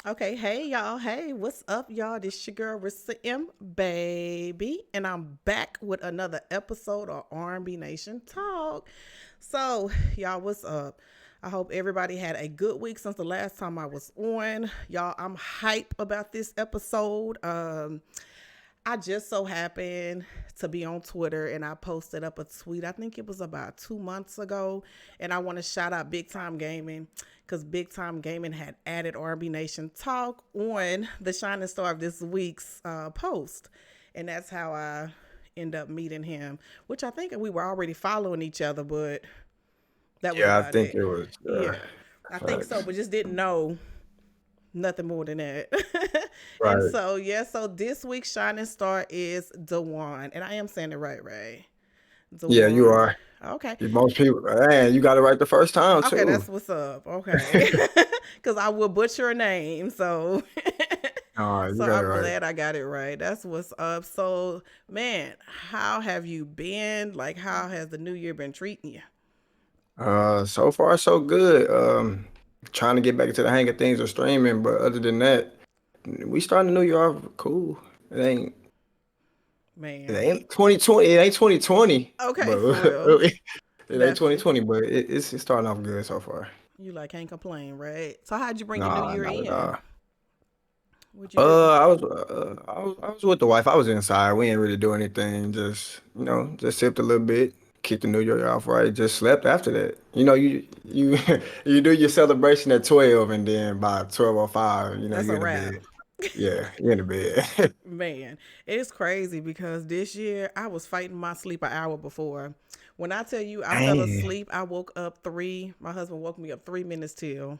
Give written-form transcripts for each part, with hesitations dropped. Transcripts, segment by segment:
Okay, hey y'all. Hey, what's up, y'all? This your girl Rissa M, baby, and I'm back with another episode of R&B Nation Talk. So, y'all, what's up? I hope everybody had a good week since the last time I was on. Y'all, I'm hype about this episode. I just so happened to be on Twitter and I posted up a tweet. I think it was about 2 months ago. And I want to shout out Big Time Gaming because Big Time Gaming had added RB Nation Talk on the shining star of this week's post. And that's how I end up meeting him, which I think we were already following each other, but that was Yeah, I about think it. it was Yeah, I think so, facts. but just didn't know nothing more than that. And Right. so, yeah, so this week's shining star is Dejuan. And I am saying it right, Ray. Yeah, you Dejuan. are. Okay. Most people, man, you got it right the first time Okay, too. that's what's up. Okay. Because I will butcher a name. So, You so got it I'm right. glad I got it right. That's what's up. So, man, how have you been? Like, how has the new year been treating you? So far so good. Trying to get back into the hang of things of streaming, but other than that, we starting the new year off cool. It ain't it Man. ain't 2020. It ain't 2020, Okay, but for real. it ain't Definitely. 2020, but it's starting off good so far. You like can't complain, right? So how'd you bring your new Nah, year not at in? all. What'd you do? I was with the wife. I was inside. We didn't really do anything. Just sipped a little bit, kicked the New Year off right. Just slept after that. You you do your celebration at 12, and then by 12:05, That's you're a in the wrap. bed. Yeah, you're in the bed. Man, it's crazy because this year I was fighting my sleep an hour before. When I tell you I fell Dang. asleep, I woke up my husband woke me up 3 minutes till.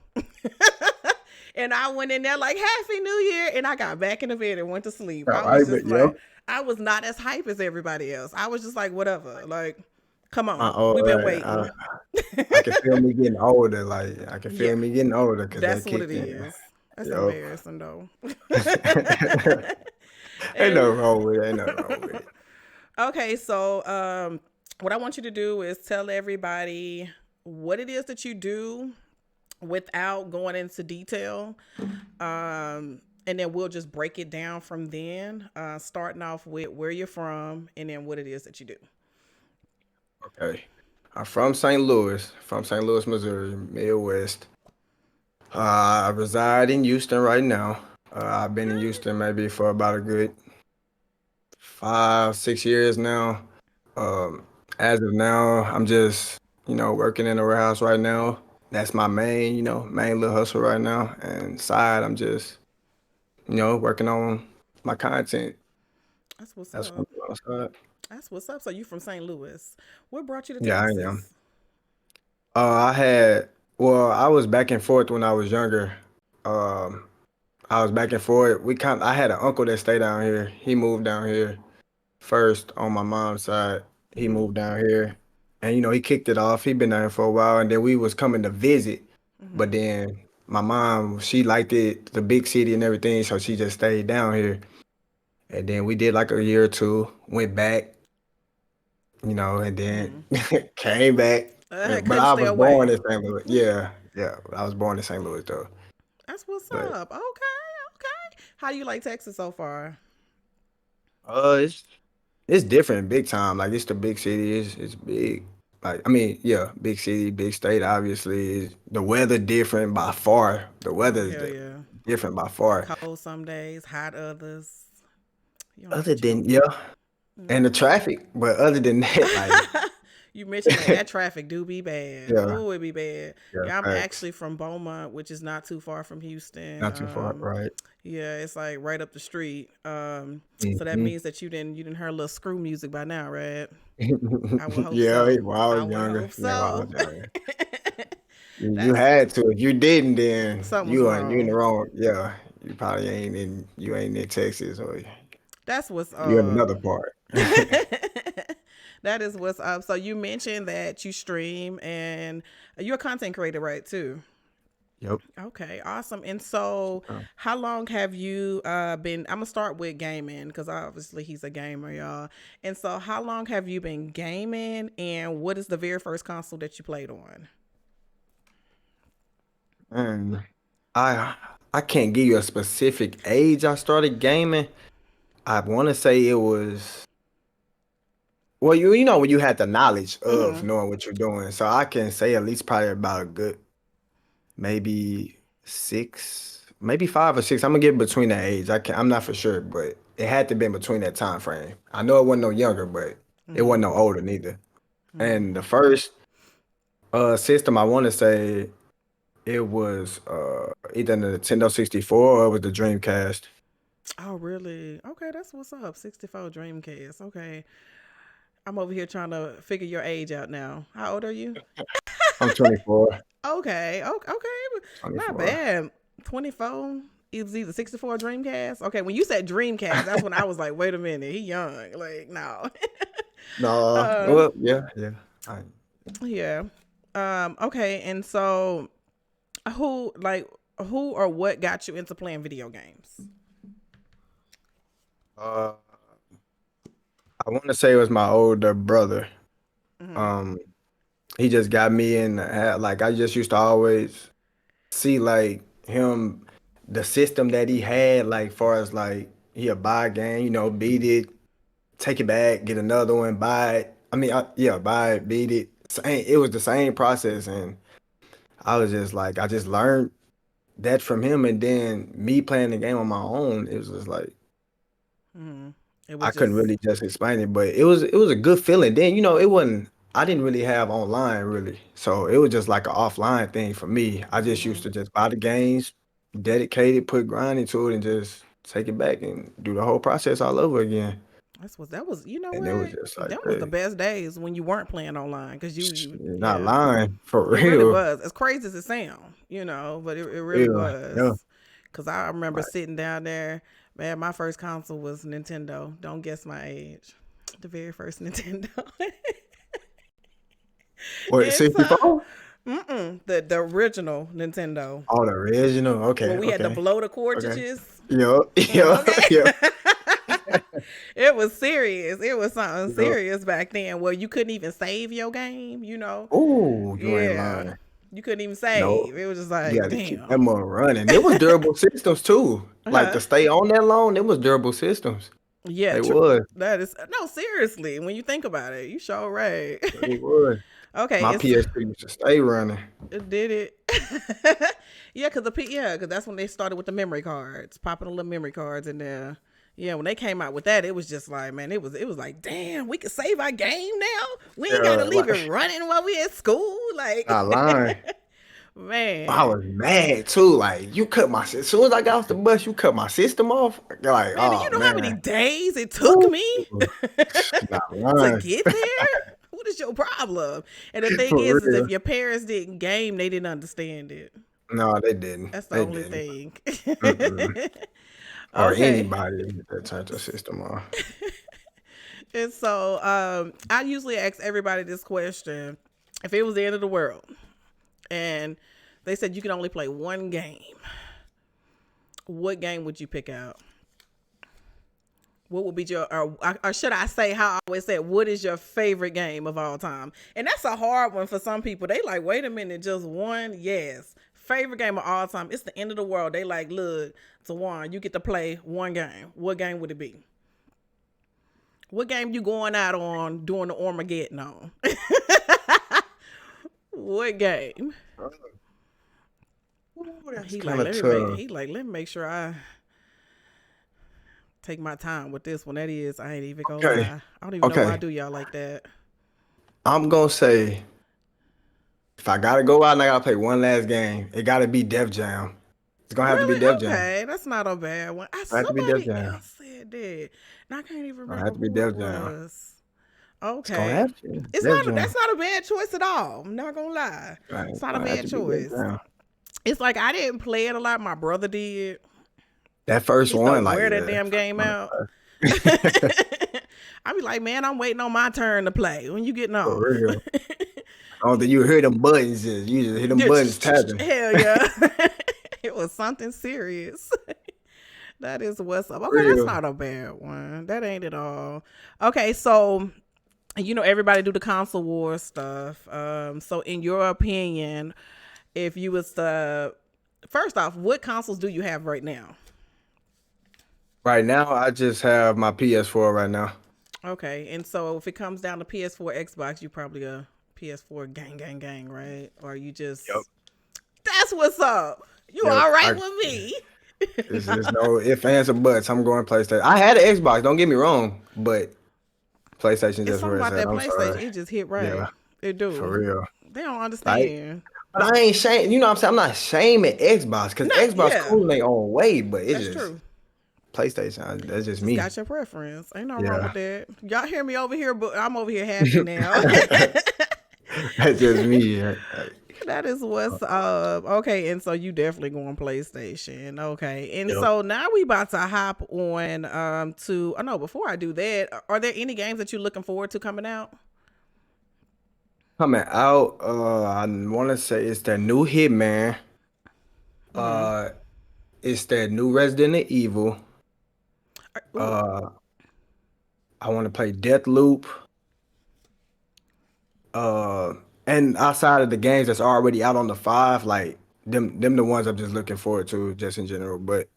And I went in there like Happy New Year and I got back in the bed and went to sleep. All I was right, just but like, yo, I was not as hype as everybody else. I was just like, whatever. Like, come my on. old We've been right. waiting. I can feel me getting older. Like I can feel Yeah, me getting older because that's that what it kicked in. is. That's Yo. embarrassing though. Ain't nothing And wrong with it. Ain't nothing wrong with it. okay, so what I want you to do is tell everybody what it is that you do without going into detail. And then we'll just break it down from then, starting off with where you're from and then what it is that you do. Okay. I'm from St. Louis, Missouri, Midwest. I reside in Houston right now. I've been in Okay. Houston maybe for about a good 5, 6 years now. As of now, I'm just, working in a warehouse right now. That's my main little hustle right now. And side, I'm just, working on my content. That's what's That's what up. I'm doing on the side. That's what's up. So you from St. Louis. What brought you to Yeah, I am. Texas? I had, well, I was back and forth when I was younger. Um, I was back and forth. I had an uncle that stayed down here. He moved down here first on my mom's side. He Mm-hmm. moved down here, and he kicked it off. He been down here for a while, and then we was coming to visit. But Mm-hmm. then my mom, she liked it, the big city and everything, so she just stayed down here. And then we did like a year or two, went back, and then Mm-hmm. came back. But Couldn't I stay was born in away. St. Louis. Yeah, yeah. I was born in St. Louis though. That's what's But up. Okay. Okay. How do you like Texas so far? it's different, big time. Like it's the big city. It's big. Like I mean, yeah, big city, big state. Obviously, the weather different by far. The Oh weather is hell yeah. different by far. Cold some days, hot others. You don't know Other what you're than gonna yeah, get. and the traffic. But other than that, like You mentioned that traffic do be bad. yeah, Oh, it be bad. yeah, Yeah, I'm facts. actually from Beaumont, which is not too far from Houston. Not too far, right? Yeah, it's like right up the street. So that Hmm. means that you didn't hear a little screw music by now, right? I would hope Yeah, so. while I I was would younger. hope Yeah, while I so. was younger. You That's had to. If you didn't, then something was you in the wrong. wrong. Yeah, you ain't in Texas or That's what's you in up. another part. That is what's up. So you mentioned that you stream and you're a content creator, right? Too. Yep. Okay, awesome. And so, how long have you been? I'm gonna start with gaming because obviously he's a gamer, y'all. And so, how long have you been gaming? And what is the very first console that you played on? And I I can't give you a specific age I started gaming. I want to say it was, well, you know when you had the knowledge of Mm-hmm. knowing what you're doing. So I can say at least probably about a good maybe 6, maybe 5 or 6. I'm gonna get between that age. I'm not for sure, but it had to be in between that time frame. I know it wasn't no younger, but it wasn't Mm-hmm. no older neither. Mm-hmm. And the first system I want to say it was either the Nintendo 64 or it was the Dreamcast. Oh, really? Okay, that's what's up. 64 Dreamcast. Okay. I'm over here trying to figure your age out now. How old are you? I'm 24. Okay. Okay. Okay. Not 24. bad. 24. It was either 64 Dreamcast. Okay, when you said Dreamcast, that's when I was like, wait a minute, he young. Like, no. No, uh, well, yeah, yeah. I, yeah. Okay, and so who like who or what got you into playing video games? uh, I want to say it was my older brother. Mm-hmm. Um, he just got me in. Like I just used to always see like him, the system that he had. Like far as like he'll buy a game, beat it, take it back, get another one, buy it. I mean, yeah, buy it, beat it. Same. It was the same process, and I was just like, I just learned that from him, and then me playing the game on my own. It was just like. Mm-hmm. It I was couldn't just. really just explain it, but it was a good feeling. Then, it wasn't I didn't really have online really. So it was just like an offline thing for me. I just used Mm-hmm. to just buy the games, dedicate it, put grind into it, and just take it back and do the whole process all over again. That was you know And it was what? just like, That was the hey, best days when you weren't playing online because you you're not yeah. lying for It really real. was. As crazy as it sounds, but it really Real. Yeah. was. Cause I remember Like, sitting down there, man, my first console was Nintendo. Don't guess my age. The very first Nintendo. what, And so 64? the original Nintendo. Oh, the original. When Okay, we had to okay, blow the okay. cartridges. Yup, yup, Okay. yup, It was serious. It was something yup. serious back then where you couldn't even save your game. Ooh, you ain't Yeah. lying. You couldn't even No. save. It was just You like, got to keep that damn. mother running. It was durable systems too. Like Uh-huh. to stay on that long, it was durable systems. Yeah, They was. that is no seriously. When you think about it, you sure right. They was. Okay, My it's PS3 used to stay running. it did it. Yeah, because that's when they started with the memory cards, popping the little memory cards in there. Yeah, when they came out with that, it was just like, man, it was like, damn, we can save our game now. We ain't gotta Yeah, leave it like running while we at school. Like, not lying. I man, was mad too. Like you cut my as soon as I got off the bus, you cut my system off. Like, man, do you oh know how many man. days it took Ooh, me not to lying. get there? What is your problem? And the thing For is if real. your parents didn't game, they didn't understand it. No, they didn't. That's the They only didn't. thing. Mm-mm. Or Okay. anybody that turned the system off. And so I usually ask everybody this question. If it was the end of the world and they said you can only play one game, what game would you pick out? What would be or should I say how I always said, what is your favorite game of all time? And that's a hard one for some people. They like, wait a minute, just one? Yes. Favorite game of all time. It's the end of the world. They like, look, Dejuan, you get to play one game. What game would it be? What game you going out on doing the Armageddon on? What game? Ooh, that's He like, kind of tough. let me make sure I take my time with this one. That is, I ain't even gonna Okay. lie. I don't even know why I Okay. do y'all like that. I'm gonna say if I gotta go out and I gotta play one last game, it gotta be Def Jam. It's gonna have to be Really? Def Jam. Okay, that's not a bad one. It have to be Def Somebody Jam. else said that, and I can't even It have remember to be who it Def Jam. was. It's gonna Okay, have to. Def that's Jam. not a bad choice at all. I'm not gonna lie. Right. It's It's not a gonna have bad to be Def choice. Jam. It's like I didn't play it a lot. My brother did. That first He used to one, like wear that yeah, damn first game one. out. I be like, man, I'm waiting on my turn to play. When you getting For off? real. I don't think you hear them buttons. You just hear them buttons tapping. Hell yeah. It was something serious. That is what's up. For Okay, that's real. not a bad one. That ain't at all. Okay, so everybody do the console war stuff. So in your opinion, if you was to First off, what consoles do you have right now? Right now, I just have my PS4 right now. Okay, and so if it comes down to PS4, Xbox, you probably a PS4 gang, gang, gang, right? Or you Yep. just that's what's up. You Yep. all right with me? There's no ifs, ands, or buts. I'm going PlayStation. I had an Xbox, don't get me wrong, but PlayStation It's just something where it's about at. that I'm PlayStation. sorry. It just hit right. Yeah, It for do. real. They don't Like, understand. but I ain't shame. You know what I'm saying? I'm not shaming Xbox because Not Xbox yeah. cool in their own way, but it's That's just true. PlayStation. That's just Just me. got your preference. Ain't nothing wrong Yeah. with that. Y'all hear me over here, but I'm over here happy now. That's just me. That is what's up. Okay, and so you definitely going PlayStation. Okay. And Yep. so now we about to hop on to oh no, before I do that, are there any games that you're looking forward to coming out? Coming out, I want to say it's that new Hitman. Mm-hmm. Uh, it's that new Resident Evil. Ooh. Uh, I want to play Deathloop. Uh, and outside of the games that's already out on the five, like them the ones I'm just looking forward to, just in general. But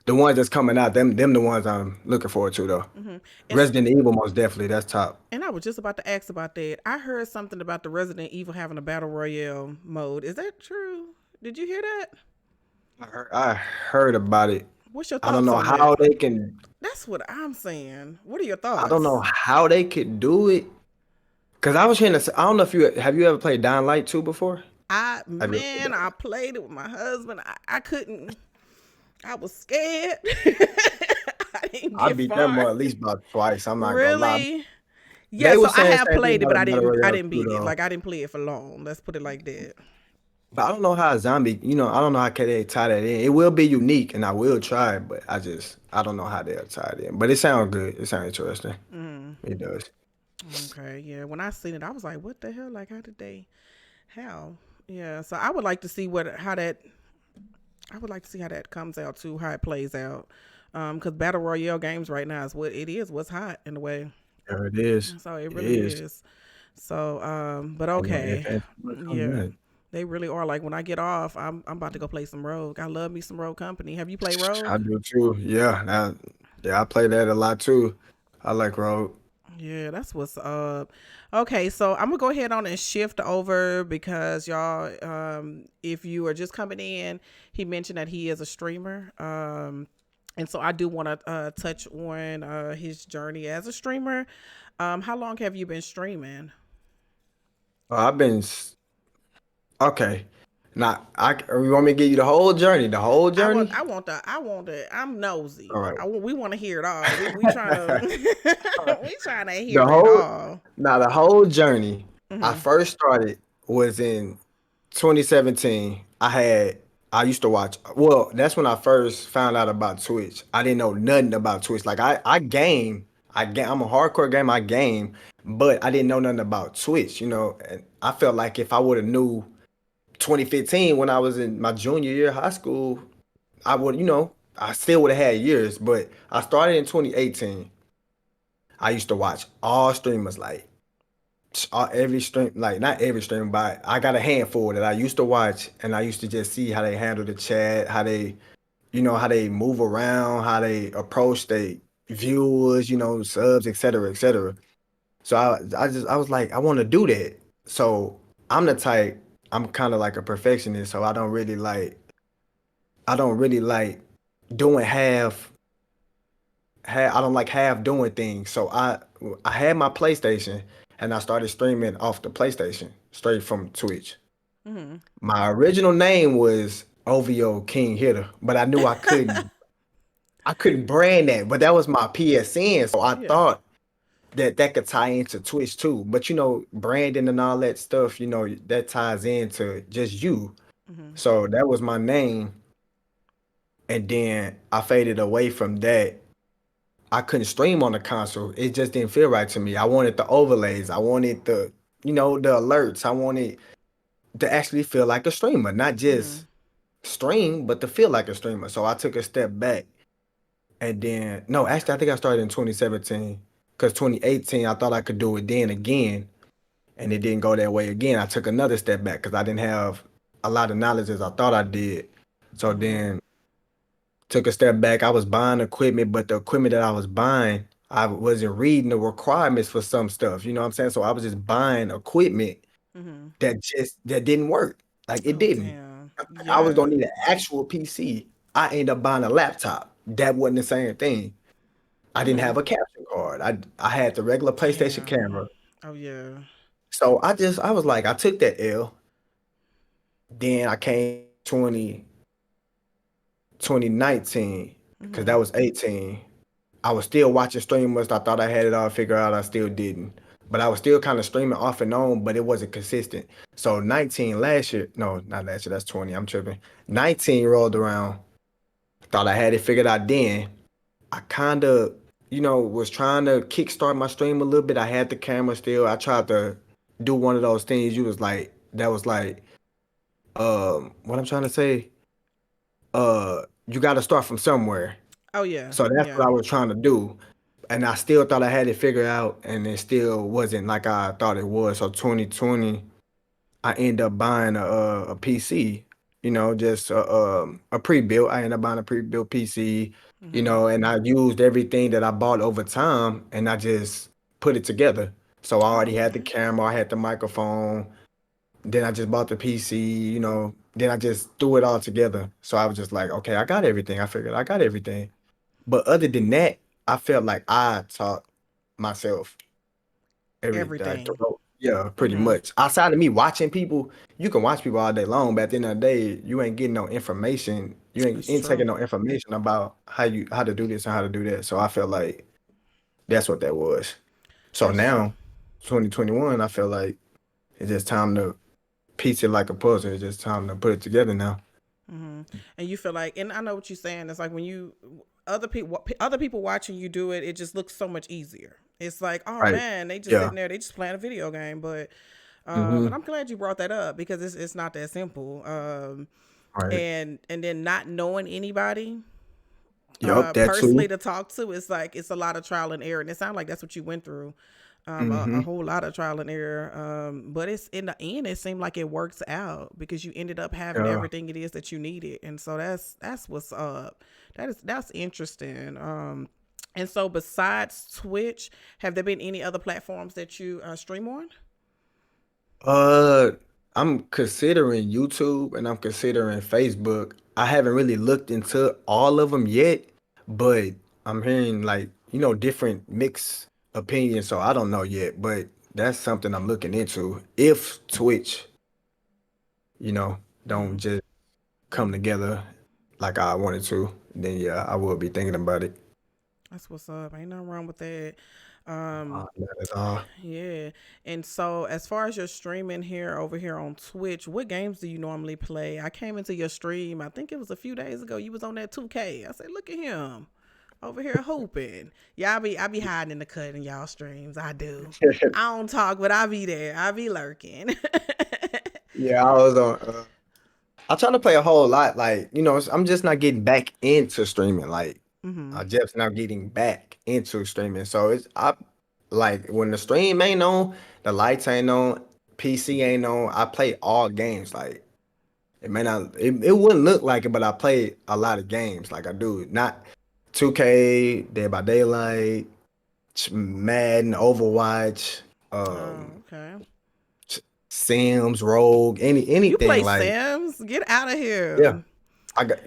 the ones that's coming out, them the ones I'm looking forward to though. Mm-hmm. And Resident Evil, most definitely, that's top. and I was just about to ask about that. I heard something about the Resident Evil having a battle royale mode. Is that true? Did you hear that? I heard about it. What's your I don't thoughts know on that? how they can. That's what I'm saying. What are your I don't know thoughts? how they could do it. Cause I was hearing this. I don't know if you have you ever played Dying Light 2 before? I Have you ever played man, that? I played it with my husband. I couldn't. I was scared. I didn't I get beat that far. more at least about twice. I'm not gonna lie. Really? Yeah. They So were I saying have same thing played it, about but the Battle I Royale didn't too, beat it. though. Like I didn't play it for long. Let's put it like that. But I don't know how a zombie, I don't know how can they tie that in. It will be unique, and I will try it, but I don't know how they'll tie it in. But it sounds good. It sounds interesting. Mm, It does. okay. Yeah. When I seen it, I was like, "What the hell? Like, how did they? How? Yeah." So I would like to see what how that. I would like to see how that comes out too. How it plays out. Because battle royale games right now is what it is. What's hot in a way. Yeah, it is. So it It really is. is. So, but And no if okay, and on yeah, that. they really are. Like when I get off, I'm about to go play some Rogue. I love me some Rogue Company. Have you played Rogue? I do too. Yeah. Yeah, I play that a lot too. I like Rogue. Yeah, that's what's up. Okay, so I'm gonna go ahead on and shift over because y'all, if you are just coming in, he mentioned that he is a streamer. And so I do want to touch on his journey as a streamer. How long have you been streaming? I've been okay. Now, you want me to give you the whole journey? The whole journey? I'm nosy. All right. We want to hear it all. We trying to, we trying to The hear it whole all. Now the whole journey, I Hmm. first started was in 2017. I used to watch. Well, that's when I first found out about Twitch. I didn't know nothing about Twitch. Like I game. I'm a hardcore gamer. I game, but I didn't know nothing about Twitch. And I felt like if I would have knew 2015 when I was in my junior year of high school, I would. I still would have had years. But I started in 2018. I used to watch all streamers like every stream, like not every stream, but I got a handful that I used to watch, and I used to just see how they handle the chat, how they, how they move around, how they approach their viewers, subs, et cetera, et cetera. So I was like, I want to do that. So I'm the type, I'm kind of like a perfectionist, so I don't really like doing I don't like half doing things. So I had my PlayStation and I started streaming off the PlayStation straight from Twitch. Hmm. My original name was OVO King Hitter, but I knew I couldn't brand that, but that was my PSN. So I Yeah. thought that could tie into Twitch too. But branding and all that stuff, that ties into just you. Hmm. So that was my name. And then I faded away from that. I couldn't stream on the console. It just didn't feel right to me. I wanted the overlays. I wanted the alerts. I wanted to actually feel like a streamer, not Hmm. just stream, but to feel like a streamer. So I took a step back. And then, no, actually, I think I started in 2017 because 2018, I thought I could do it then again. And it didn't go that way again. I took another step back because I didn't have a lot of knowledge as I thought I did. So Mhm. then took a step back. I was buying equipment, but the equipment that I was buying, I wasn't reading the requirements for some stuff. You know what I'm saying? So I was just buying equipment Mhm. that didn't work. Like it Oh didn't. damn. I was Yeah. gonna need an actual PC. I ended up buying a laptop. That wasn't the same thing. I didn't have Mm. a capture card. I had the regular PlayStation Damn. camera. Oh yeah. So I was like, I took that L. Then I came 2019, because that Mhm. was 18. I was still watching streamers. I thought I had it all figured out. I still didn't. But I was still kind of streaming off and on, but it wasn't consistent. So 19 last year, no, not last year, that's 20. I'm tripping. 19 rolled around. Thought I had it figured out then. I kind of, was trying to kickstart my stream a little bit. I had the camera still. I tried to do one of those things you was like, that was like, what I'm trying to say, you got to start from somewhere. Oh yeah. So that's Yeah. what I was trying to do. And I still thought I had it figured out, and it still wasn't like I thought it was. So 2020, I ended up buying a PC, just a pre-built. I ended up buying a pre-built PC, Mhm. and I used everything that I bought over time, and I just put it together. So I already had the Okay. camera, I had the microphone, then I just bought the PC, then I just threw it all together. So I was just like, okay, I got everything. I figured I got everything. But other than that, I felt like I taught myself everything. Everything. Yeah, pretty Mhm. much. Outside of me watching people, you can watch people all day long, but at the end of the day, you ain't getting no information. You ain't, It's ain't true. taking no information about how to do this and how to do that. So I felt like that's what that was. So That's true. now, 2021, I feel like it's just time to piece it like a puzzle. It's just time to put it together now. Hmm. And you feel like, and I know what you're saying. It's like when you other people watching you do it, it just looks so much easier. It's like, oh Right. man, they just Yeah. sitting there, they just playing a video game. But Mm-hmm. I'm glad you brought that up because it's not that simple. Right. And then not knowing anybody Yup, that personally too. to talk to, it's like it's a lot of trial and error, and it sounds like that's what you went through. A Mm-hmm. whole lot of trial and error. But it's in the end, it seemed like it works out because you ended up having Yeah. everything it is that you needed, and so that's what's up. That's interesting. And so besides Twitch, have there been any other platforms that you stream on? Uh, I'm considering YouTube and I'm considering Facebook. I haven't really looked into all of them yet, but I'm hearing like, different mixed opinions, so I don't know yet, but that's something I'm looking into. If Twitch, you know, don't Hmm. just come together like I wanted to, then yeah, I will be thinking about it. That's what's up. Ain't nothing wrong with that. Um, Not at all. yeah. And so, as far as your streaming here over here on Twitch, what games do you normally play? I came into your stream. I think it was a few days ago. You was on that 2K. I said, look at him over here hooping. Yeah, I be hiding in the cut in y'all streams. I do. I don't talk, but I be there. I be lurking. Yeah, I was on. I try to play a whole lot. Like, I'm just not getting back into streaming. Like, Hmm. I just now getting back into streaming. So I like when the stream ain't on, the lights ain't on, PC ain't on. I play all games. Like it may not, it wouldn't look like it, but I play a lot of games. Like I do, not 2K, Dead by Daylight, Madden, Overwatch, Oh, um, okay. Sims, Rogue, You anything. play Like Sims? Get out of yeah, here.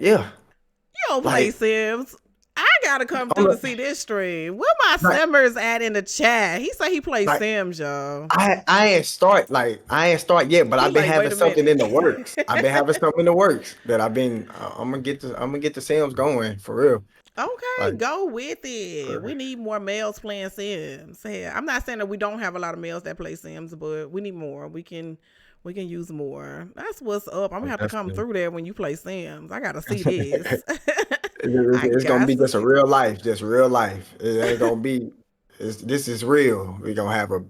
yeah. You don't play Like Sims. I gotta come I'm through to see this stream. Where my like, Simmers at in the chat? He say he plays like Sims, y'all. I ain't start yet, but He I've been like, having wait a something minute. in the works. I've been having something in the works that I'm gonna get the Sims going for real. Okay, Like go with it. for We need more males playing Sims. Yeah, I'm not saying that we don't have a lot of males that play Sims, but we need more. We can use more. That's what's up. I'm gonna real. have to come Definitely. through there when you play Sims. I gotta see this. I It's gonna got be to just a see real this. life, just real life. It ain't gonna be. This is real. We gonna have a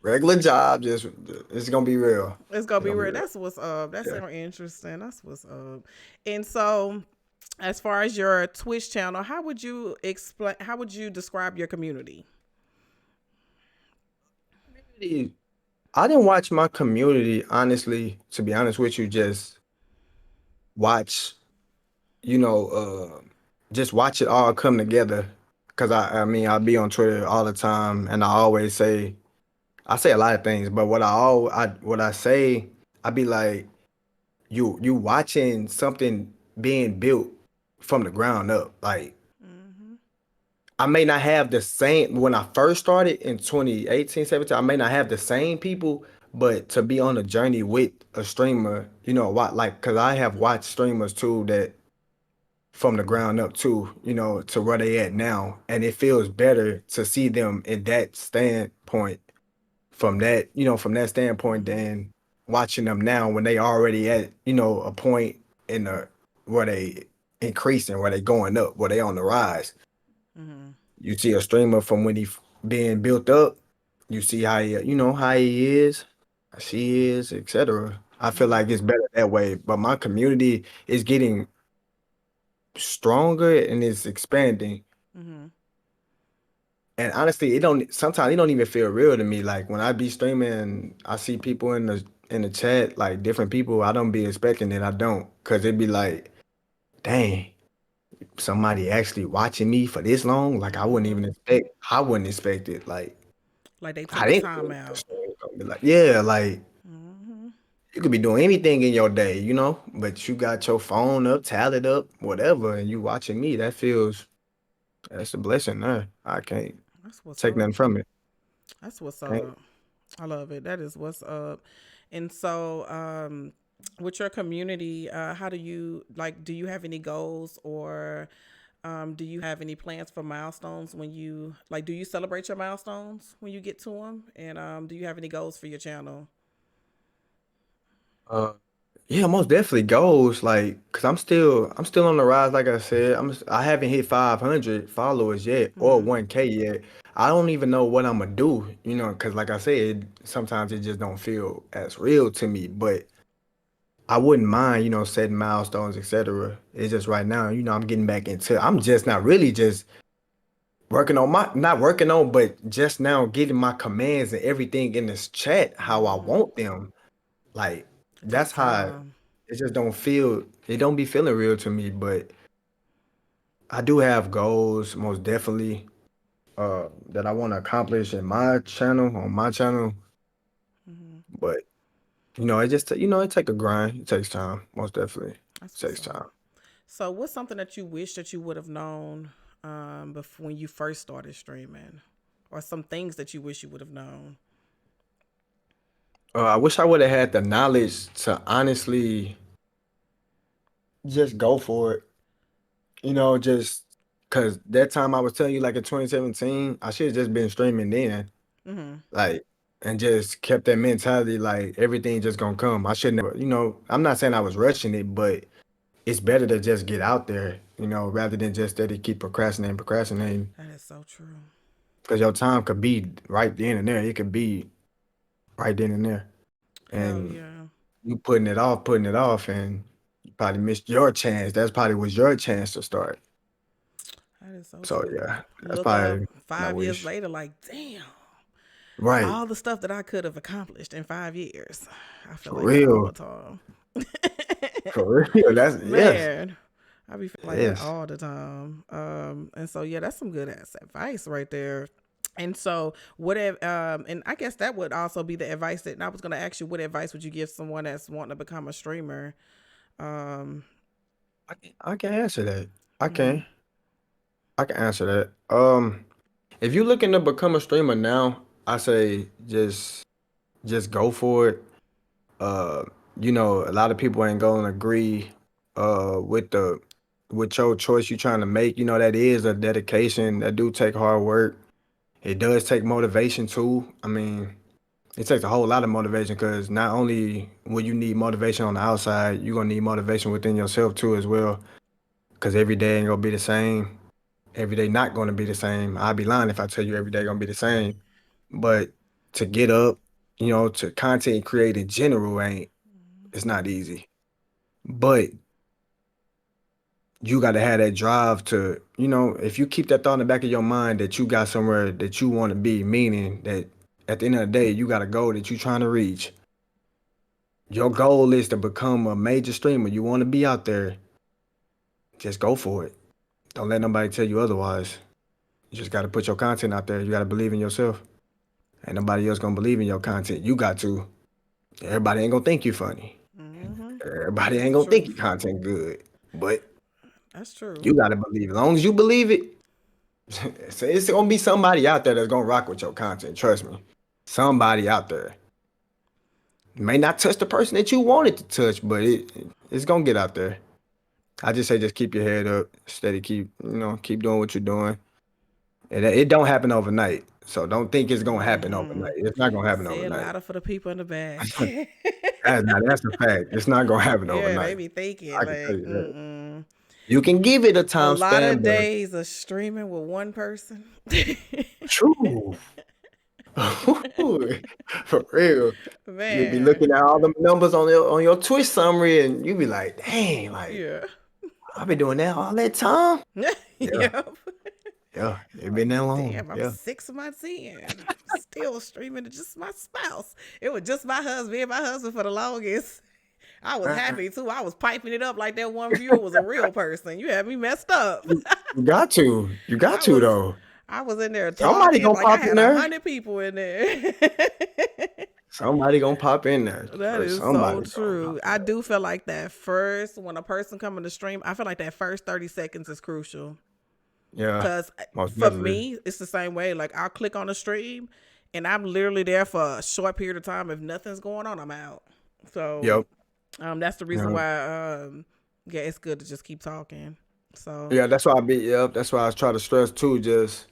regular job. Just it's gonna be real. It's gonna It's be gonna be real. real. That's what's up. That's Yeah. so interesting. That's what's up. And so, as far as your Twitch channel, how would you explain? How would you describe your community? Community- I didn't watch my community honestly. To be honest with you, just watch. you know, just watch it all come together. Cause I mean, I be on Twitter all the time, and I always say, I say a lot of things, but what I say, I be like, you watching something being built from the ground up. Like Mm-hmm. I may not have the same when I first started in 2018, 17, I may not have the same people, but to be on a journey with a streamer, what like because I have watched streamers too that from the ground up too, to where they at now. And it feels better to see them in that standpoint from that standpoint Mm-hmm. than watching them now when they already at, a point in the where they increasing, where they going up, where they on the rise. Mm-hmm. You see a streamer from when he being built up, you see how how he is, how she is, etc. I feel like Mm-hmm. it's better that way. But my community is getting stronger and it's expanding. Mm-hmm. And honestly, it don't sometimes it don't even feel real to me. Like when I be streaming, I see people in the chat, like different people. I don't be expecting it. I don't, cause it be like, dang, somebody actually watching me for this long. Like Mm-hmm. I wouldn't expect it. Like Like they I took the didn't time think the out. stream was gonna be like, yeah, like Mm-hmm. you could be doing anything in your day, but you got your phone up, tablet up, whatever, and you watching me. That's a blessing there. I can't That's what's take up. nothing from it. That's what's Can't. up. I love it. That is what's up. And so, with your community, how do you like? Do you have any goals, or do you have any plans for milestones when you like? Do you celebrate your milestones when you get to them? And do you have any goals for your channel? Uh, yeah, most definitely goals. Like, cause I'm still on the rise. Like I said, I haven't hit 500 followers yet or Mm-hmm. 1K yet. I don't even know what I'm gonna do, cause like I said, sometimes it just don't feel as real to me. But I wouldn't mind, setting milestones, etc. It's just right now, I'm getting back into. I'm just not really just working on not working on, but just now getting my commands and everything in this chat how I Mm-hmm. want them. Like It that's takes how time. it just don't feel it don't be feeling real to me. But I do have goals, most definitely, that I want to accomplish in my channel, on my channel. Mm-hmm. But it just it take a grind. It takes time, most definitely. That's It what's takes up. time. So, what's something that you wish that you would have known before when you first started streaming, or some things that you wish you would have known? I wish I would have had the knowledge to honestly just go for it. Just because that time I was telling you, like in 2017, I should have just been streaming then, Mm-hmm. like, and just kept that mentality, like everything just gonna come. I should never, I'm not saying I was rushing it, but it's better to just get out there, rather than just steady keep procrastinating, That is so true. because your time could be right then and there. It could be right then and there, Hell and yeah. you putting it off, and you probably missed your chance. That's probably was your chance to start. That is so So true. yeah, that's Look up probably what I 5 years wish. later, like, damn, Right. all the stuff that I could have accomplished in 5 years. I feel For like that all real. the time. For real. That's yes. Man, I be feeling like that Yes. all the time. And so yeah, that's some good ass advice right there. And so, what if, and I guess that would also be the advice that and I was going to ask you, what advice would you give someone that's wanting to become a streamer? Um, I can answer that. I mm-hmm. can. I can answer that. If you're looking to become a streamer now, I say just go for it. Uh, a lot of people ain't gonna agree with your choice you're trying to make. That is a dedication. That do take hard work. It does take motivation too. I mean, it takes a whole lot of motivation because not only will you need motivation on the outside, you're gonna need motivation within yourself too as well. Because every day ain't gonna be the same. Every day not gonna be the same. I'd be lying if I tell you every day gonna be the same. But to get up, to content create in general ain't it's not easy. But you gotta have that drive to, if you keep that thought in the back of your mind that you got somewhere that you want to be, meaning that at the end of the day, you got a goal that you're trying to reach. Your goal is to become a major streamer. You want to be out there. just go for it. Don't let nobody tell you otherwise. You just got to put your content out there. You got to believe in yourself. Ain't nobody else gonna believe in your content. You got to. Everybody ain't gonna think you funny. Mm-hmm. Everybody That's ain't the gonna think your truth. content good. But That's true. you gotta believe. As long as you believe it, it's gonna be somebody out there that's gonna rock with your content. Trust me. Somebody out there. May not touch the person that you wanted to touch, but it's gonna get out there. I just say just keep your head up, steady, keep doing what you're doing. And it don't happen overnight. So don't think it's gonna happen Mm-hmm. overnight. It's not gonna happen Say it overnight. louder for the people in the back. That's a fact. It's not gonna happen Yeah, they overnight. be thinking I can tell like, you that. mm-mm. You can give it a A time lot span, of but days of streaming with one person. true. For real. You be Man, looking at all the numbers on your Twitch summary and you be like, dang, like yeah. I've been doing that all that time. Yeah, Yep. yeah. It Like, been that long. damn, I'm Yeah. 6 months in. Still streaming to just my spouse. It was just my husband and my husband for the longest. I was happy too. I was piping it up like that one viewer was a real person. You had me messed up. You got to. You got I to was though. I was in there Somebody talking gonna like I pop in had there. 100 people in there. Somebody gonna pop in there. That For is so somebody gonna true. pop in I there. do feel like that first when a person come in the stream, I feel like that first 30 seconds is crucial. Yeah, Cause most for definitely. me, it's the same way. Like I'll click on the stream and I'm literally there for a short period of time. If nothing's going on, I'm out. So Yep. that's the reason Yeah. why yeah, it's good to just keep talking. So Yeah, that's why I be. Yep. That's why I try to stress too. Just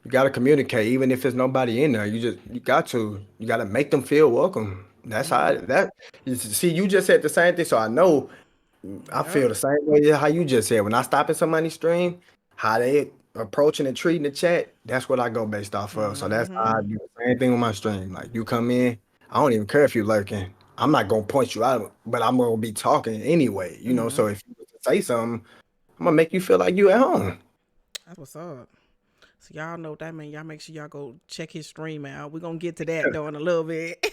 you gotta communicate, even if there's nobody in there. You got to. You gotta make them feel welcome. That's how that. See, you just said the same thing, so I know I yep. feel the same way how you just said. When I stop in somebody's stream, how they approaching and treating the chat, that's what I go based off of. So that's how I do the same thing with my stream. Like you come in, I don't even care if you lurking. I'm not gonna point you out, but I'm gonna be talking anyway. So if you say something, I'm gonna make you feel like you at home. That's what's up. So y'all know what that means. Y'all make sure y'all go check his stream out. We're gonna get to that though in a little bit.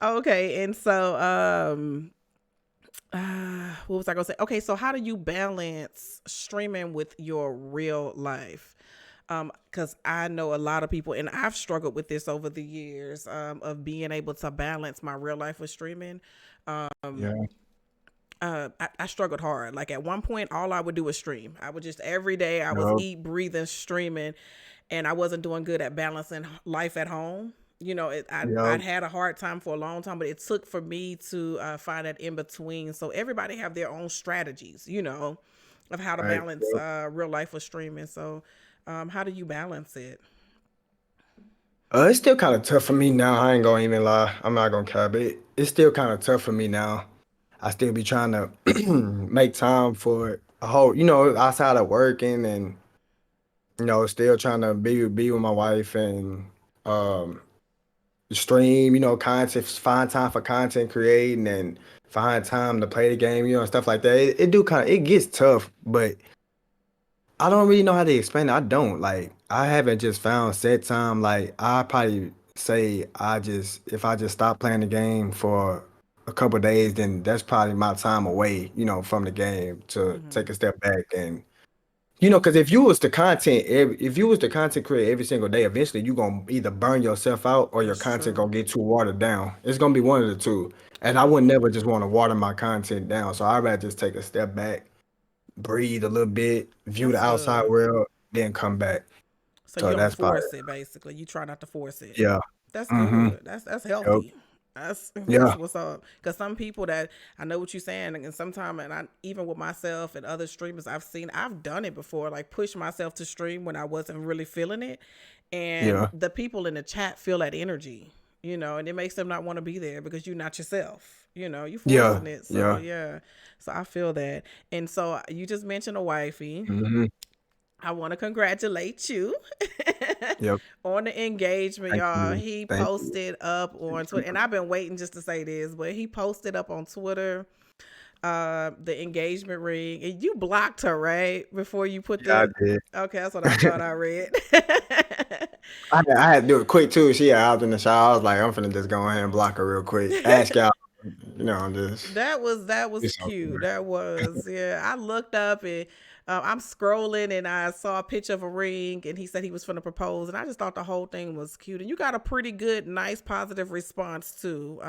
Okay, and so what was I gonna say? Okay, so how do you balance streaming with your real life? Because I know a lot of people, and I've struggled with this over the years, of being able to balance my real life with streaming. Yeah. I struggled hard. Like at one point, all I would do was stream. I would just every day I was Yep. eat, breathing, streaming, and I wasn't doing good at balancing life at home. I'd Yep. had a hard time for a long time, but it took for me to find that in between. So everybody have their own strategies, of how to Right. balance Yep. real life with streaming. So, how do you balance it? It's still kind of tough for me now. I ain't gonna even lie. I'm not gonna cap it. It's still kind of tough for me now. I still be trying to make time for a whole, outside of working and still trying to be with my wife and um stream, content, find time for content creating and find time to play the game, and stuff like that. It gets tough, but I don't really know how to explain it. I don't like I haven't just found set time. Like I probably say if I just stop playing the game for a couple days, then that's probably my time away, from the game to Mm-hmm. take a step back and because if you was the content creator every single day, eventually you gonna either burn yourself out or your That's content true. gonna get too watered down. It's gonna be one of the two. And I would never just want to water my content down. So I'd rather just take a step back, breathe a little bit, view the That's outside good. world, then come back. So you So don't that's probably force it, basically. You try not to force it. yeah. That's Mm-hmm. good. That's Yep. healthy. That's Yeah. what's up. Because some people that I know what you're saying, and sometimes, and I even with myself and other streamers I've done it before, like push myself to stream when I wasn't really feeling it, and Yeah. the people in the chat feel that energy, and it makes them not want to be there because you're not yourself. You Yeah. forcing it. So Yeah. yeah, so I feel that. And so you just mentioned a wifey. Mm-hmm. I want to congratulate you Yep. on the engagement, Thank y'all. you. He Thank you. posted up on Twitter, and I've been waiting just to say this, but he posted up on Twitter the engagement ring, and you blocked her right before you put Yeah, I the. did. Okay, that's what I thought I read. I had to do it quick too. She had out in the shower. I was like, I'm finna just go ahead and block her real quick. Ask y'all. just That was it's so cute. good. That was, yeah. I looked up and I'm scrolling and I saw a picture of a ring and he said he was going to propose and I just thought the whole thing was cute and you got a pretty good, nice, positive response too.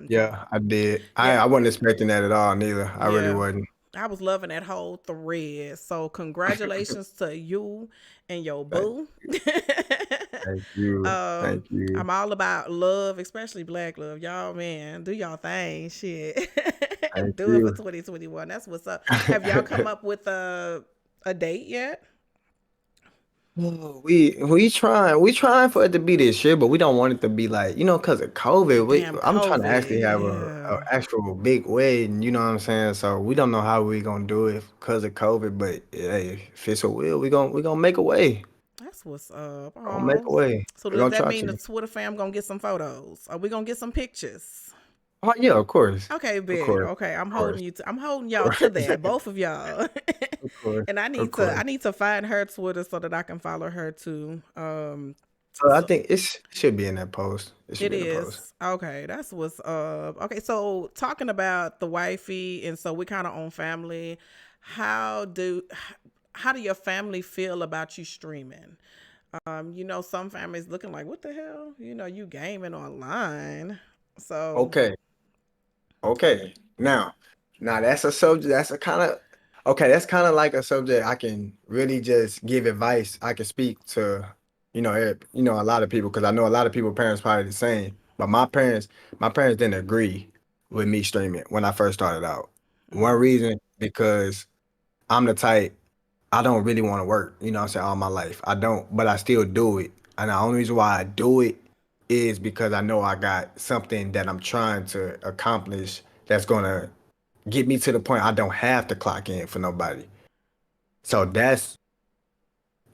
Yeah, I did. Yeah, I wasn't expecting that at all, neither. I really yeah. wasn't. I was loving that whole thread. So congratulations to you and your Thank, boo. thank you. um, Thank you. I'm all about love, especially black love. Y'all, man, do y'all thing. Shit. Thank Do it for you. 2021. That's what's up. Have y'all come up with a date yet? Oh, we trying for it to be this year, but we don't want it to be like, because of That COVID. damn I'm trying to COVID. actually have a Yeah. actual big wedding, you know what I'm saying? So we don't know how we gonna do it because of COVID, but hey, if it's a will, we gonna make a way. That's what's up. Gonna make Oh. a way. So We're does gonna that try mean the to. Twitter fam gonna get some photos? Are we gonna get some pictures? Oh yeah, of course. Okay, Of bet. course. Okay, I'm Of course. holding you to I'm holding Of y'all to course. that, both of y'all. Of course. And Of course. I need to find her Twitter so that I can follow her too. So I So think it should be in that post. It should it be in the post. is. Okay, that's what's up. Okay, so talking about the wifey and so we kind of own family. How do how do your family feel about you streaming? Some families looking like, what the hell? You gaming online. So, Okay. Okay. Now that's a subject. That's a kind of okay. That's kind of like a subject I can really just give advice. I can speak to, a lot of people because I know a lot of people parents probably the same. But my parents didn't agree with me streaming when I first started out. One mm, reason because I'm the type I don't really want to work. You know what I'm saying all my life. I don't, but I still do it. And the only reason why I do it is because I know I got something that I'm trying to accomplish that's gonna get me to the point I don't have to clock in for nobody. So that's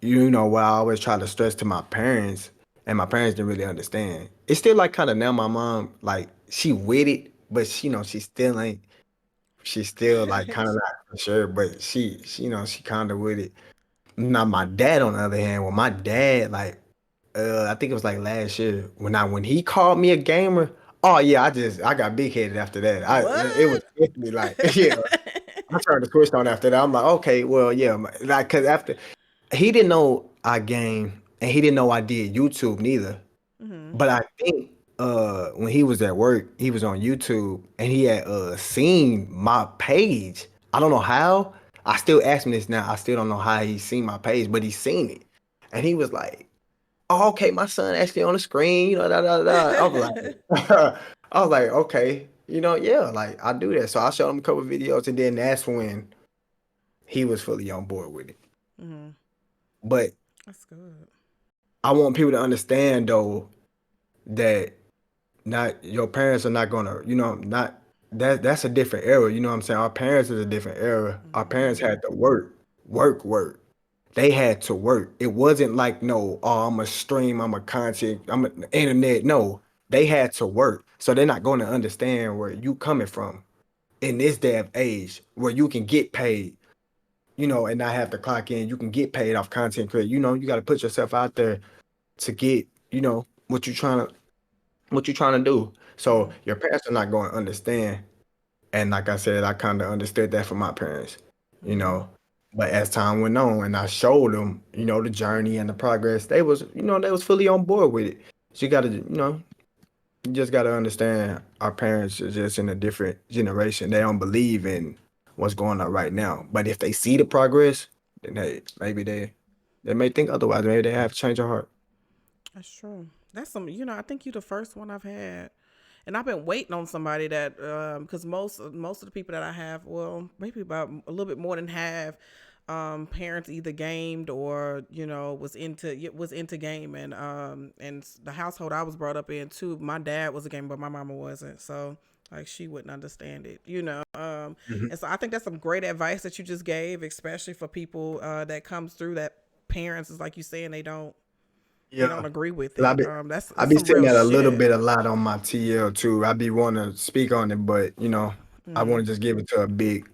what I always try to stress to my parents, and my parents didn't really understand. It's still like kind of now my mom like she with it, but she still ain't. She's still like kind of not for sure, but she kind of with it. Now my dad on the other hand, well my dad like I think it was like last year when he called me a gamer. Oh yeah, I got big headed after that. It was what? definitely like yeah. I turned the switch on after that. I'm like, okay, well, yeah, like, cause after he didn't know I game and he didn't know I did YouTube neither. Hmm. But I think when he was at work, he was on YouTube and he had seen my page. I don't know how. I still ask him this now. I still don't know how he seen my page, but he seen it. And he was like, oh, okay, my son actually on the screen, da da da. I was like, I was like, okay, yeah, like I do that. So I showed him a couple videos, and then that's when he was fully on board with it. Hmm. But That's good. I want people to understand though that not your parents are not gonna, not that's a different era. You know what I'm saying? Our parents is a different era. Our parents Hmm. had to work. They had to work. It wasn't like no, oh, I'm a stream, I'm a content, I'm an internet. No, they had to work. So they're not going to understand where you coming from in this day of age where you can get paid, and not have to clock in. You can get paid off content create. You got to put yourself out there to get, what you trying to do. So Hmm. your parents are not going to understand. And like I said, I kind of understood that from my parents, you Hmm. know. But as time went on and I showed them, the journey and the progress, they was fully on board with it. So you just got to understand our parents are just in a different generation. They don't believe in what's going on right now. But if they see the progress, then hey, maybe they may think otherwise. Maybe they have to change their heart. That's true. That's I think you're the first one I've had. And I've been waiting on somebody that, because most of the people that I have, well, maybe about a little bit more than half, parents either gamed or was into gaming. And the household I was brought up in too, my dad was a gamer, but my mama wasn't. So like she wouldn't understand it. Mhm. And so I think that's some great advice that you just gave, especially for people that comes through that parents is like you saying they don't Yeah. agree with 'Cause it. That's I that's be some sitting real at a little shit. bit a lot on my TL too. I be wanting to speak on it, but I Mm. want to just give it to a big,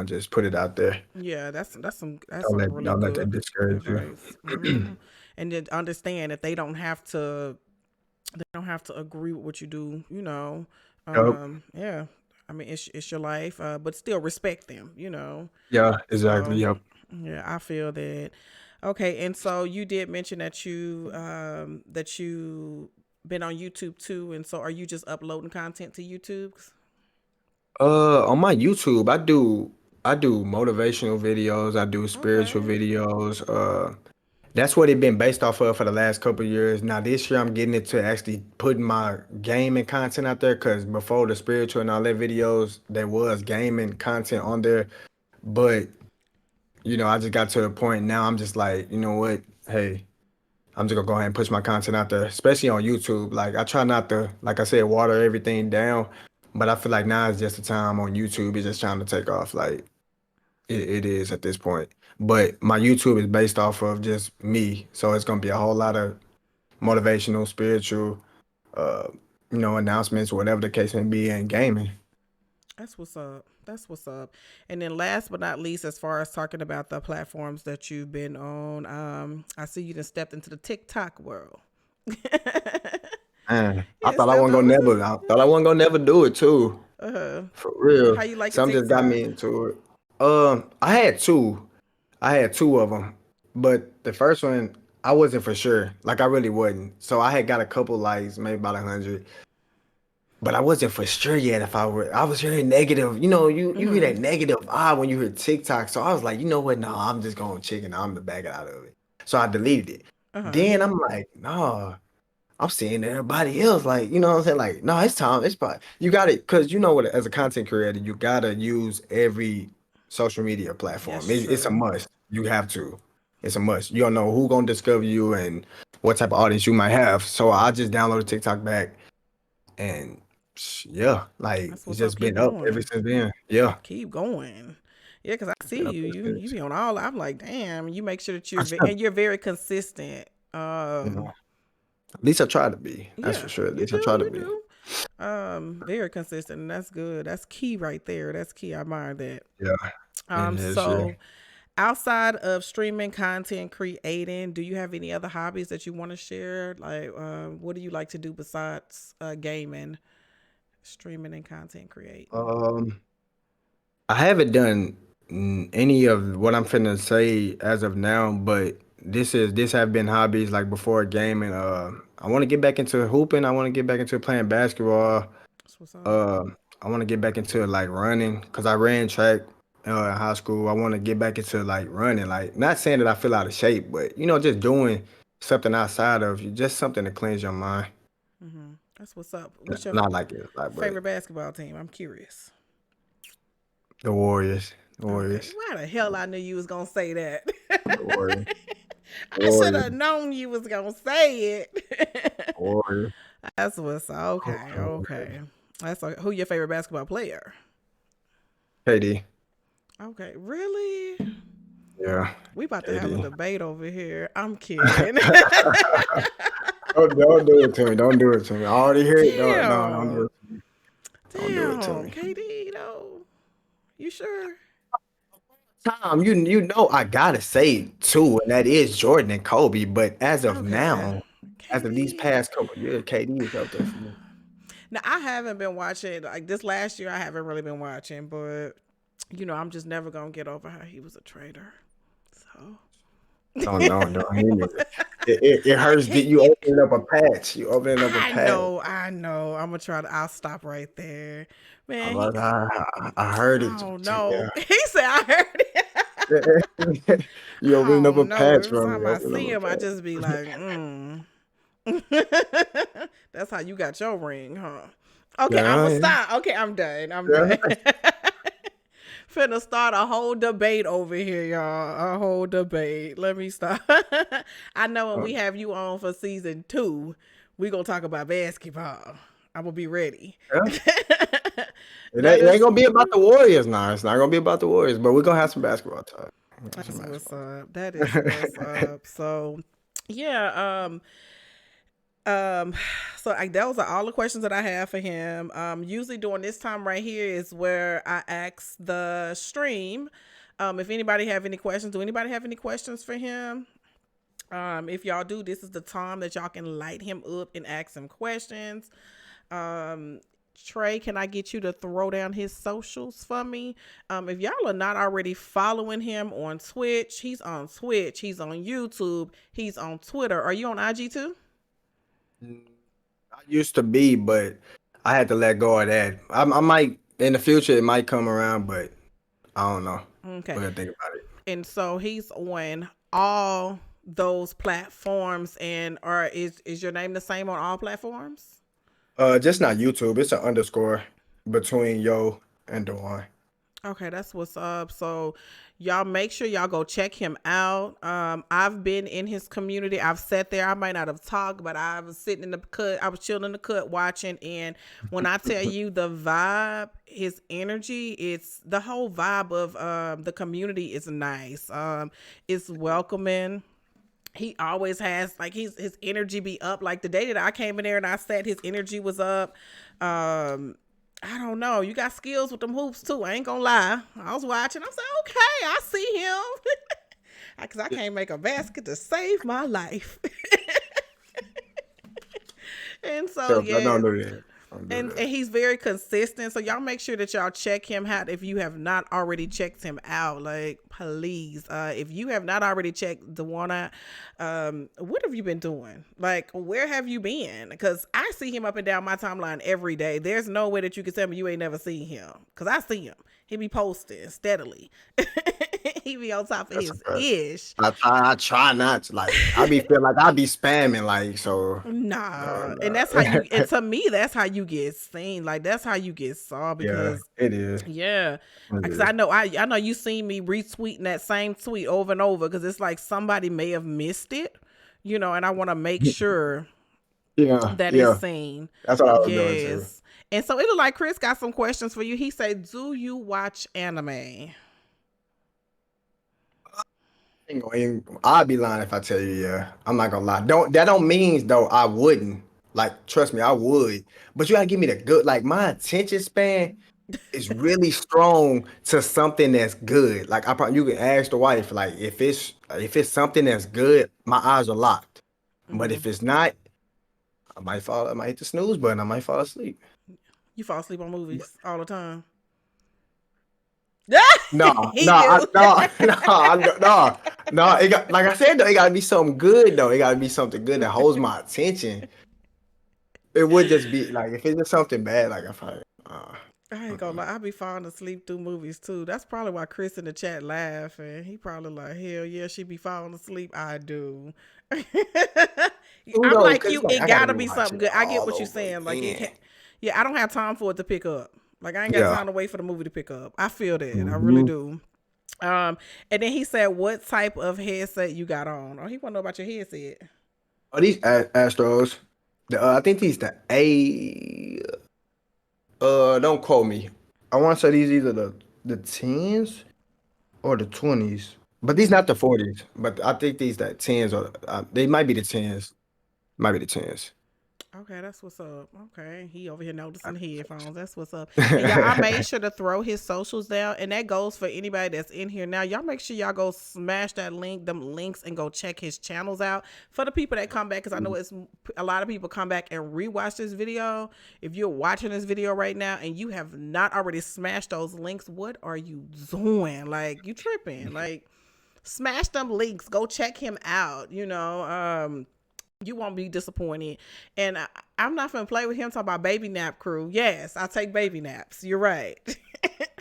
just put it out there. Yeah, that's some Don't let really don't let that good discourage you. advice. And then understand that they don't have to agree with what you do. Yup. Yeah. I mean, it's your life, but still respect them, Yeah, exactly. So, Yep. yeah, I feel that. Okay, and so you did mention that you been on YouTube too, and so are you just uploading content to YouTube? On my YouTube, I do motivational videos, I do spiritual Okay. videos. That's what it been based off of for the last couple of years. Now this year I'm getting into actually putting my gaming content out there because before the spiritual and all that videos, there was gaming content on there. But I just got to the point now I'm just like, you know what? Hey, I'm just gonna go ahead and push my content out there, especially on YouTube. Like I try not to, like I said, water everything down, but I feel like now is just the time on YouTube. It's just trying to take off. Like it is at this point. But my YouTube is based off of just me, so it's gonna be a whole lot of motivational, spiritual, uh, announcements, whatever the case may be, and gaming. That's what's up. That's what's up. And then last but not least, as far as talking about the platforms that you've been on, I see you done stepped into the TikTok world. You Man, I done thought I stepped wasn't gonna over never. I thought I wasn't gonna never do it too. For how real. you like your Something just got TikTok? me into it. I had two. I had two of them, but the first one I wasn't for sure. Like I really wasn't. So I had got a couple likes, maybe about 100, but I wasn't for sure yet if I were. I was hearing negative. You hear that negative vibe when you hear TikTok. So I was like, you know what? No, I'm just going chicken. I'm the back out of it. So I deleted it. Uh-huh. Then I'm like, no. I'm seeing everybody else like, you know what I'm saying? Like, no, it's time. It's probably you got it because you know what, as a content creator, you gotta use every social media platform. That's It's a true. must. You have to. It's a must. You don't know who gonna discover you and what type of audience you might have. So I just downloaded TikTok back and yeah, like That's it's what's up. just Keep been up ever going. since then. Yeah. Keep going. Yeah, because I see Been up you. ever You since. be on all. I'm like, damn. You make sure that and you're very consistent. You know, at least I try to be. That's Yeah, for sure. At you least do. I try to You be. do. Very consistent. And that's good. That's key right there. That's key. I admire that. Yeah. It is, yeah. So outside of streaming content, creating, do you have any other hobbies that you want to share? Like, what do you like to do besides gaming, streaming, and content creating? Um I haven't done any of what I'm finna say as of now, but this have been hobbies like before gaming. I want to get back into hooping. I want to get back into playing basketball. That's what's up. Uh, I want to get back into like running because I ran track in high school. I want to get back into like running. Like not saying that I feel out of shape, but just doing something outside of you, just something to cleanse your mind. That's what's up. What's your Not like it, like but favorite basketball team? I'm curious. the Warriors, the Okay, Warriors, why the hell I knew you was gonna say that? the Warriors, the I should Warriors, have known you was gonna say it. the Warriors. That's what's okay. Okay, that's okay. Who your favorite basketball player? KD. Okay, really? Yeah, We about to have a KD. debate over here. I'm kidding. Don't do it to me. Don't do it to me. I already hear it. Don't, no, don't do Damn. it. Don't do it to Damn. me. KD though. You sure? Tom, you know I gotta say two, and that is Jordan and Kobe. But as of Okay. now, as of these KD. past couple of years, KD is up there for me. Now I haven't been watching like this last year. I haven't really been watching, but I'm just never gonna get over how he was a traitor. So Oh no, no, he needs it. It I hurts that can't. you opening up a patch. You opening up a I patch. know. I know. I'm gonna try to. I'll stop right there, I man. was like, I heard I it. don't Yeah. know. He said I heard it. You I opening up a don't know. patch Every from me. time I Opening up see a him, I patch. just be like, mm. That's how you got your ring, huh? Okay, I'm Yeah, gonna yeah, stop. Okay, I'm done. I'm done. yeah. Finna start a whole debate over here, y'all. A whole debate. Let me stop. I know when we have you on for season 2, we gonna talk about basketball. I'm gonna be ready. Yeah. That It ain't is gonna be about the Warriors now. It's not gonna be about the Warriors, but we're gonna have some basketball talk. We're gonna have some that's what's basketball up. That is what's up. So yeah, Um, so those are all the questions that I have for him. Usually during this time right here is where I ask the stream, if anybody have any questions. Do anybody have any questions for him? If y'all do, this is the time that y'all can light him up and ask him questions. Um, Trey, can I get you to throw down his socials for me? If y'all are not already following him on Twitch, he's on Twitch, he's on YouTube, he's on Twitter. Are you on IG too? Mm, I used to be, but I had to let go of that. I might in the future it might come around, but I don't know. Okay. What I think about it. And so he's on all those platforms. And or is your name the same on all platforms? Just not YouTube. It's an underscore between Yo and Dejuan. Okay, that's what's up. So y'all make sure y'all go check him out. I've been in his community. I've sat there. I might not have talked, but I was sitting in the cut. I was chilling in the cut watching. And when I tell you the vibe, his energy, it's the whole vibe of the community is nice. It's welcoming. He always has like his energy be up. Like the day that I came in there and I sat, his energy was up. I don't know. You got skills with them hoops too. I ain't gonna lie. I was watching. I said, okay, I see him. Because I can't make a basket to save my life. And so, So I yeah. don't do that. I don't do And that. he's very consistent. So y'all make sure that y'all check him out if you have not already checked him out. Like, please, if you have not already checked the one out, what have you been doing? Like, where have you been? Because I see him up and down my timeline every day. There's no way that you can tell me you ain't never seen him. Because I see him. He be posting steadily. He be on top of That's a his fact. ish. I try not to like. I be feel like I be spamming like so. Nah, and that's how No. you. And to me, that's how you get seen. Like that's how you get saw. Yeah, Because it is. yeah, It because is. I know you seen me retweeting that same tweet over and over because it's like somebody may have missed it, and I want to make sure Yeah, that it's yeah. seen. That's what I was doing too. Yes, and so it look like Chris got some questions for you. He said, "Do you watch anime?" I'd be lying if I tell you, yeah. I'm not gonna lie. Don't mean though I wouldn't. Like, trust me, I would. But you gotta give me the good. Like, my attention span is really strong to something that's good. Like, I probably you can ask the wife. Like, if it's something that's good, my eyes are locked. But Hmm. if it's not, I might fall. I might hit the snooze button. I might fall asleep. You fall asleep on movies all the time. No, He no, do. no. It got like I said though, it gotta be something good though. It gotta be something good that holds my attention. It would just be like if it's just something bad, like if I I ain't gonna mm-mm. lie, I be falling asleep through movies too. That's probably why Chris in the chat laughing. He probably like, hell yeah, she be falling asleep. I do. Who I'm knows? like Because you. it's like It I gotta gotta be be something watching it good. I get all what you're over saying. Like it again. can't. Yeah, I don't have time for it to pick up. Like I ain't got Yeah. time to wait for the movie to pick up. I feel that. I really Hmm. do. And then he said, "What type of headset you got on?" Oh, he want to know about your headset. Are these Astros? I think these the A. Don't quote me. I want to say these either the tens or the 20s, but these not the 40s. But I think these the tens or they might be the tens. Might be the tens. Okay, that's what's up. Okay, he over here noticing the headphones. That's what's up. And y'all, I made sure to throw his socials down, and that goes for anybody that's in here now. Y'all make sure y'all go smash that link, them links, and go check his channels out. For the people that come back, because I know it's a lot of people come back and rewatch this video. If you're watching this video right now and you have not already smashed those links, what are you doing? Like you tripping? Like smash them links. Go check him out. You won't be disappointed. And I'm not gonna play with him talking about baby nap crew. Yes, I take baby naps. You're right.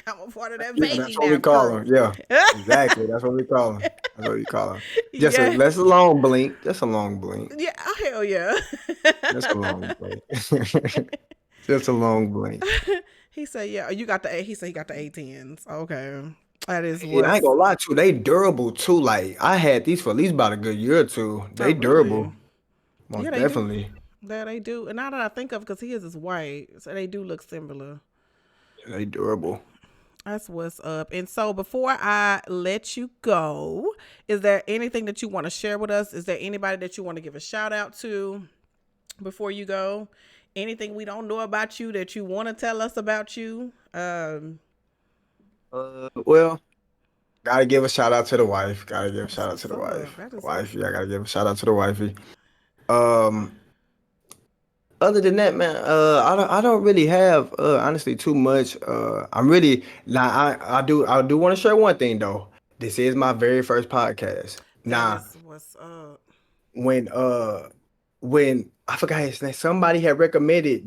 I'm a part of that Yeah, baby that's what we nap call crew. them. Yeah, exactly. That's what we call them. That's what we call them. Yeah. That's a long blink. Just a long blink. Yeah. Hell yeah. That's a long blink. Just a long blink. He said, yeah, you got the he said he got the A10s. Okay. That is And I ain't what's gonna lie to you, they durable too. Like I had these for at least about a good year or two. oh They really? durable, Yeah, most they do. definitely. Yeah, they do. And now that I think of because his is white, so they do look similar. They durable. That's what's up. And so before I let you go, is there anything that you want to share with us? Is there anybody that you want to give a shout out to before you go? Anything we don't know about you that you want to tell us about you? Well, gotta give a shout out to the wife. Gotta give a That's shout out to what's the up. wife. That is Wife, yeah, gotta give a shout out to the wifey. Um, Other than that, man, I don't really have honestly too much. I'm really now I do want to share one thing though. This is my very first podcast. That Now, is what's up. when uh when I forgot his name, somebody had recommended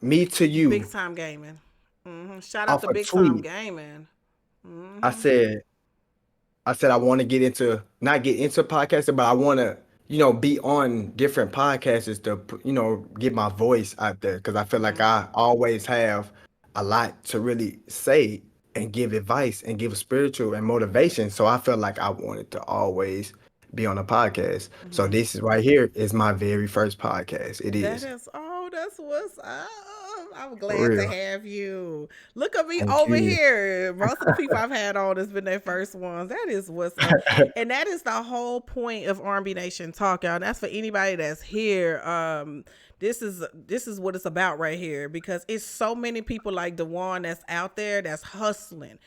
me to Big you time gaming. Shout out off to a Big Time tweet. Gaming. I said I said I want to get into not get into podcasting, but I want to be on different podcasts to get my voice out there because I feel like I always have a lot to really say and give advice and give spiritual and motivation. So I felt like I wanted to always be on a podcast. So this is right here is my very first podcast. It That is is, oh, that's what's up. I'm for glad to real. have you. Look at me Thank over you. here. Most of the people I've had on has been their first ones. That is what's up. And that is the whole point of R&B Nation Talk, y'all. And that's for anybody that's here. This is what it's about right here because it's so many people like Dejuan that's out there that's hustling.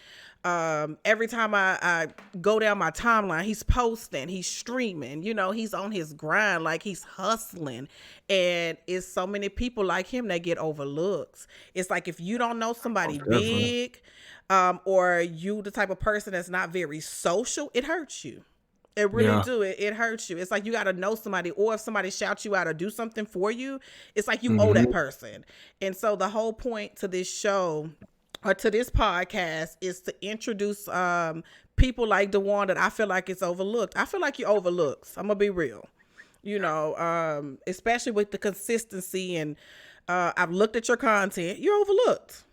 Every time I go down my timeline, he's posting, he's streaming, he's on his grind, like he's hustling. And it's so many people like him that get overlooked. It's like if you don't know somebody Most definitely. big, or you the type of person that's not very social, it hurts you. It really Yeah. do. It hurts you. It's like you got to know somebody, or if somebody shouts you out or do something for you, it's like you owe that Hmm. person. And so the whole point to this show or to this podcast is to introduce people like the one that I feel like it's overlooked. I feel like you overlooked. I'm gonna be real. Especially with the consistency and I've looked at your content. You're overlooked.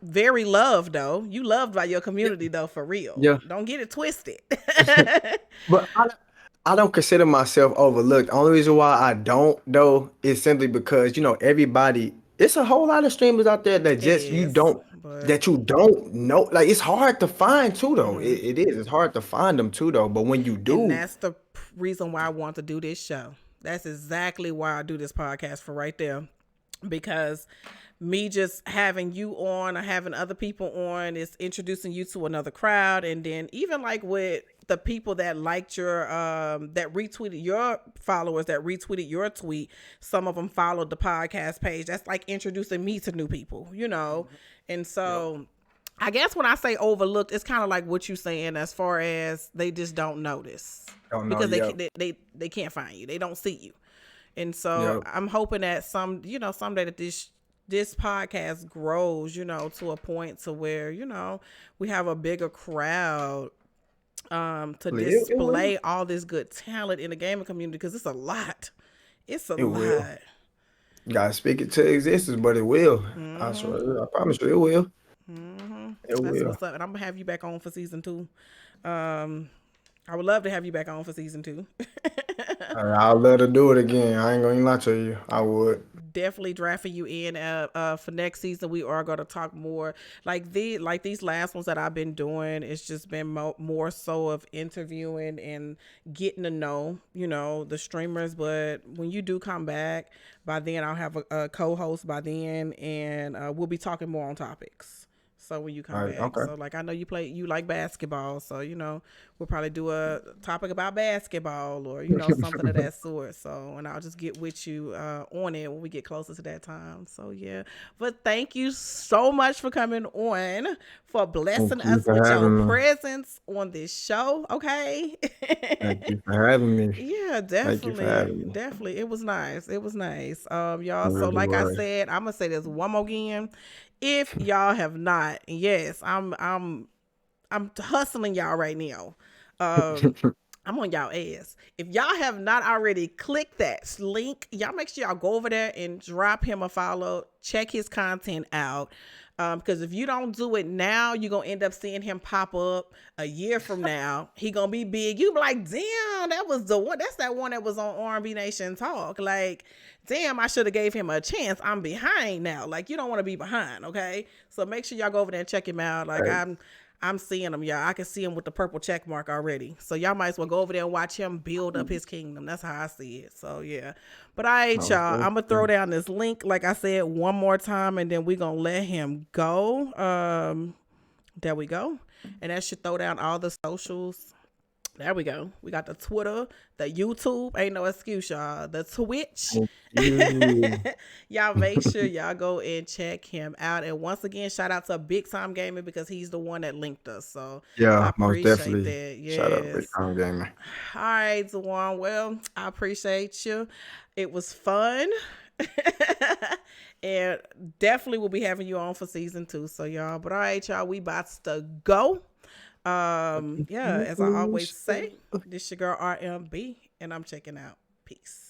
Very loved though. You loved by your community though, for real. Yeah. Don't get it twisted. But I don't consider myself overlooked. The only reason why I don't though is simply because everybody. It's a whole lot of streamers out there that It just is, but you don't know. Like it's hard to find too though. It is. It's hard to find them too though. But when you and do, that's the reason why I want to do this show. That's exactly why I do this podcast for right there. Because me just having you on or having other people on is introducing you to another crowd. And then even like with the people that liked your that retweeted your followers that retweeted your tweet, some of them followed the podcast page. That's like introducing me to new people. And so I guess when I say overlooked, it's kind of like what you're saying as far as they just don't notice don't know. because Yep. they can't find you. They don't see you. And so Yep. I'm hoping that someday that this podcast grows, to a point to where, we have a bigger crowd to It will. display all this good talent in the gaming community because it's a lot. It's a It will. lot. You gotta speak it to existence, but it will. I Hmm. swear. I promise you, it will. It That's will. what's up. And I'm gonna have you back on for season 2. I would love to have you back on for season 2. I'd love to do it again. I ain't gonna even lie to you. I would. Definitely drafting you in for next season. We are going to talk more like these last ones that I've been doing. It's just been more so of interviewing and getting to know the streamers. But when you do come back, by then I'll have a co-host by then, and we'll be talking more on topics. So when you All come right. back, Okay. so like I know you like basketball, so we'll probably do a topic about basketball or something of that sort. So and I'll just get with you on it when we get closer to that time. So yeah, but thank you so much for coming on, for blessing Thank you us for with your having me. presence on this show. Okay. Thank you for having me. Yeah, Thank you for definitely. having me. Definitely. It was nice. It was nice. Y'all. It So really like I was. said, I'm gonna say this one more again. If y'all have not, yes, I'm hustling y'all right now. Um I'm on y'all ass. If y'all have not already clicked that link, y'all make sure y'all go over there and drop him a follow. Check his content out. Because if you don't do it now, you're going to end up seeing him pop up a year from now. He going to be big. You be like, damn, that was the one. That's that one that was on R&B Nation Talk. Like, damn, I should have gave him a chance. I'm behind now. Like, you don't want to be behind, okay? So make sure y'all go over there and check him out. Like, Right. I'm seeing him, y'all. I can see him with the purple check mark already. So y'all might as well go over there and watch him build up his kingdom. That's how I see it. So yeah. But all right, Most y'all. I'm gonna throw definitely. down this link, like I said, one more time, and then we're gonna let him go. There we go. And that should throw down all the socials There we go. We got the Twitter, the YouTube. Ain't no excuse, y'all. The Twitch. Thank you. Y'all make sure y'all go and check him out. And once again, shout out to Big Time Gaming because he's the one that linked us. So I Yeah, most appreciate definitely. that. Shout out Big Yes. Time Gaming. All right, Dejuan. Well, I appreciate you. It was fun. And definitely we'll be having you on for season 2. So y'all, but all right, y'all, we about to go. Yeah, as I always say, this your girl RMB, and I'm checking out. Peace.